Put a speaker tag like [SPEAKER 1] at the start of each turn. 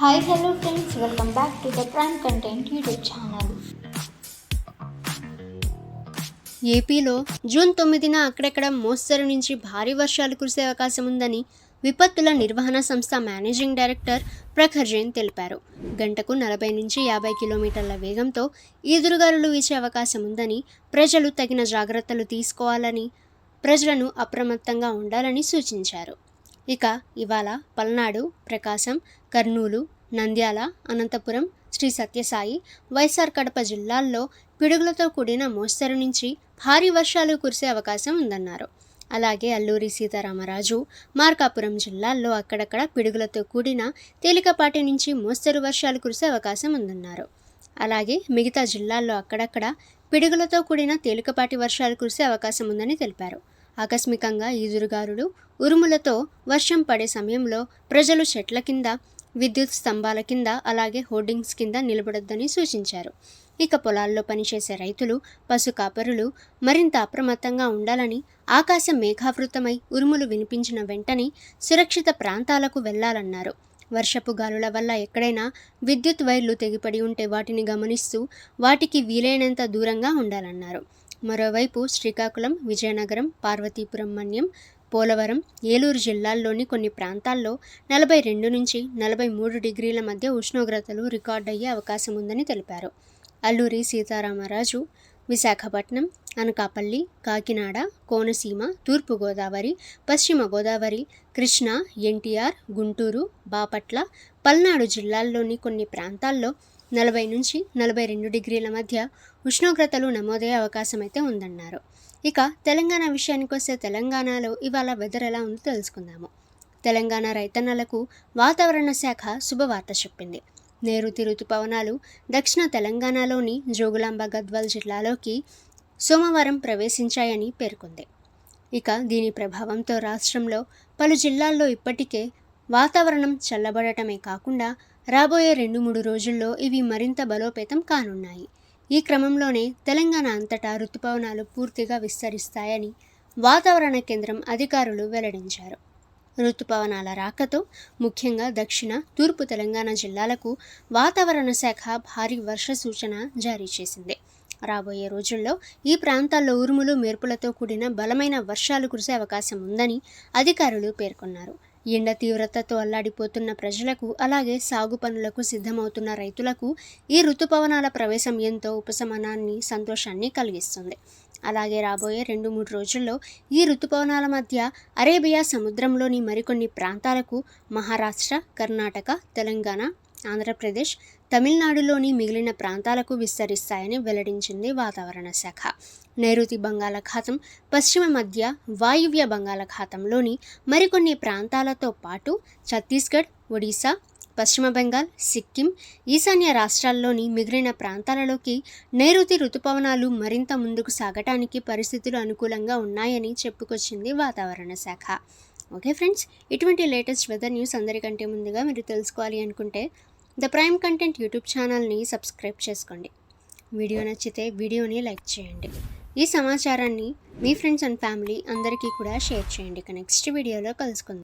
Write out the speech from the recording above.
[SPEAKER 1] Hi hello friends, welcome back to the prime content YouTube channel.
[SPEAKER 2] ఏపీలో June 9న అక్కడక్కడ మోస్తరు నుంచి భారీ వర్షాలు కురిసే అవకాశం ఉందని విపత్తుల నిర్వహణ సంస్థ మేనేజింగ్ డైరెక్టర్ ప్రఖర్ జైన్ తెలిపారు. గంటకు 40 నుంచి 50 కిలోమీటర్ల వేగంతో ఈదురుగాలులు వీచే అవకాశం ఉందని, ప్రజలు తగిన జాగ్రత్తలు తీసుకోవాలని, ప్రజలను అప్రమత్తంగా ఉండాలని సూచించారు. ఇక ఇవాళ పల్నాడు, ప్రకాశం, కర్నూలు, నంద్యాల, అనంతపురం, శ్రీ సత్యసాయి, వైఎస్ఆర్ కడప జిల్లాల్లో పిడుగులతో కూడిన మోస్తరు నుంచి భారీ వర్షాలు కురిసే అవకాశం ఉందన్నారు. అలాగే అల్లూరి సీతారామరాజు, మార్కాపురం జిల్లాల్లో అక్కడక్కడ పిడుగులతో కూడిన తేలికపాటి నుంచి మోస్తరు వర్షాలు కురిసే అవకాశం ఉందన్నారు. అలాగే మిగతా జిల్లాల్లో అక్కడక్కడ పిడుగులతో కూడిన తేలికపాటి వర్షాలు కురిసే అవకాశం ఉందని తెలిపారు. ఆకస్మికంగా ఈదురుగాలులు, ఉరుములతో వర్షం పడే సమయంలో ప్రజలు చెట్ల కింద, విద్యుత్ స్తంభాల కింద, అలాగే హోర్డింగ్స్ కింద నిలబడొద్దని సూచించారు. ఇక పొలాల్లో పనిచేసే రైతులు, పశు కాపరులు మరింత అప్రమత్తంగా ఉండాలని, ఆకాశం మేఘావృతమై ఉరుములు వినిపించిన వెంటనే సురక్షిత ప్రాంతాలకు వెళ్లాలన్నారు. వర్షపు గాలుల వల్ల ఎక్కడైనా విద్యుత్ వైర్లు తెగిపడి ఉంటే వాటిని గమనిస్తూ వాటికి వీలైనంత దూరంగా ఉండాలన్నారు. మరోవైపు శ్రీకాకుళం, విజయనగరం, పార్వతీపురం మన్యం, పోలవరం, ఏలూరు జిల్లాల్లోని కొన్ని ప్రాంతాల్లో 42 నుంచి 43 డిగ్రీల మధ్య ఉష్ణోగ్రతలు రికార్డయ్యే అవకాశం ఉందని తెలిపారు. అల్లూరి సీతారామరాజు, విశాఖపట్నం, అనకాపల్లి, కాకినాడ, కోనసీమ, తూర్పుగోదావరి, పశ్చిమ గోదావరి, కృష్ణా, ఎన్టీఆర్, గుంటూరు, బాపట్ల, పల్నాడు జిల్లాల్లోని కొన్ని ప్రాంతాల్లో 40 నుంచి 42 డిగ్రీల మధ్య ఉష్ణోగ్రతలు నమోదయ్యే అవకాశం అయితే ఉందన్నారు. ఇక తెలంగాణ విషయానికి వస్తే తెలంగాణలో ఇవాళ వెదర్ ఎలా ఉందో తెలుసుకుందాము. తెలంగాణ రైతన్నలకు వాతావరణ శాఖ శుభవార్త చెప్పింది. నైరుతి రుతుపవనాలు దక్షిణ తెలంగాణలోని జోగులాంబ గద్వాల్ జిల్లాలోకి సోమవారం ప్రవేశించాయని పేర్కొంది. ఇక దీని ప్రభావంతో రాష్ట్రంలో పలు జిల్లాల్లో ఇప్పటికే వాతావరణం చల్లబడటమే కాకుండా రాబోయే 2-3 రోజుల్లో ఇవి మరింత బలోపేతం కానున్నాయి. ఈ క్రమంలోనే తెలంగాణ అంతటా రుతుపవనాలు పూర్తిగా విస్తరిస్తాయని వాతావరణ కేంద్రం అధికారులు వెల్లడించారు. రుతుపవనాల రాకతో ముఖ్యంగా దక్షిణ, తూర్పు తెలంగాణ జిల్లాలకు వాతావరణ శాఖ భారీ వర్ష సూచన జారీ చేసింది. రాబోయే రోజుల్లో ఈ ప్రాంతాల్లో ఉరుములు, మెరుపులతో కూడిన బలమైన వర్షాలు కురిసే అవకాశం ఉందని అధికారులు పేర్కొన్నారు. ఎండ తీవ్రతతో అల్లాడిపోతున్న ప్రజలకు, అలాగే సాగు పనులకు సిద్ధమవుతున్న రైతులకు ఈ రుతుపవనాల ప్రవేశం ఎంతో ఉపశమనాన్ని, సంతోషాన్ని కలిగిస్తుంది. అలాగే రాబోయే 2-3 రోజుల్లో ఈ రుతుపవనాల మధ్య అరేబియా సముద్రంలోని మరికొన్ని ప్రాంతాలకు, మహారాష్ట్ర, కర్ణాటక, తెలంగాణ, ఆంధ్రప్రదేశ్, తమిళనాడులోని మిగిలిన ప్రాంతాలకు విస్తరిస్తాయని వెల్లడించింది వాతావరణ శాఖ. నైరుతి బంగాళాఖాతం, పశ్చిమ మధ్య వాయువ్య బంగాళాఖాతంలోని మరికొన్ని ప్రాంతాలతో పాటు ఛత్తీస్గఢ్, ఒడిశా, పశ్చిమ బెంగాల్, సిక్కిం, ఈశాన్య రాష్ట్రాల్లోని మిగిలిన ప్రాంతాలలోకి నైరుతి రుతుపవనాలు మరింత ముందుకు సాగటానికి పరిస్థితులు అనుకూలంగా ఉన్నాయని చెప్పుకొచ్చింది వాతావరణ శాఖ. ఓకే ఫ్రెండ్స్, ఇటువంటి లేటెస్ట్ వెదర్ న్యూస్ అందరికంటే ముందుగా మీరు తెలుసుకోవాలి అనుకుంటే ద ప్రైమ్ కంటెంట్ యూట్యూబ్ ఛానల్ని సబ్స్క్రైబ్ చేసుకోండి. వీడియో నచ్చితే వీడియోని లైక్ చేయండి. ఈ సమాచారాన్ని మీ ఫ్రెండ్స్ అండ్ ఫ్యామిలీ అందరికీ కూడా షేర్ చేయండి. నెక్స్ట్ వీడియోలో కలుసుకుందాం.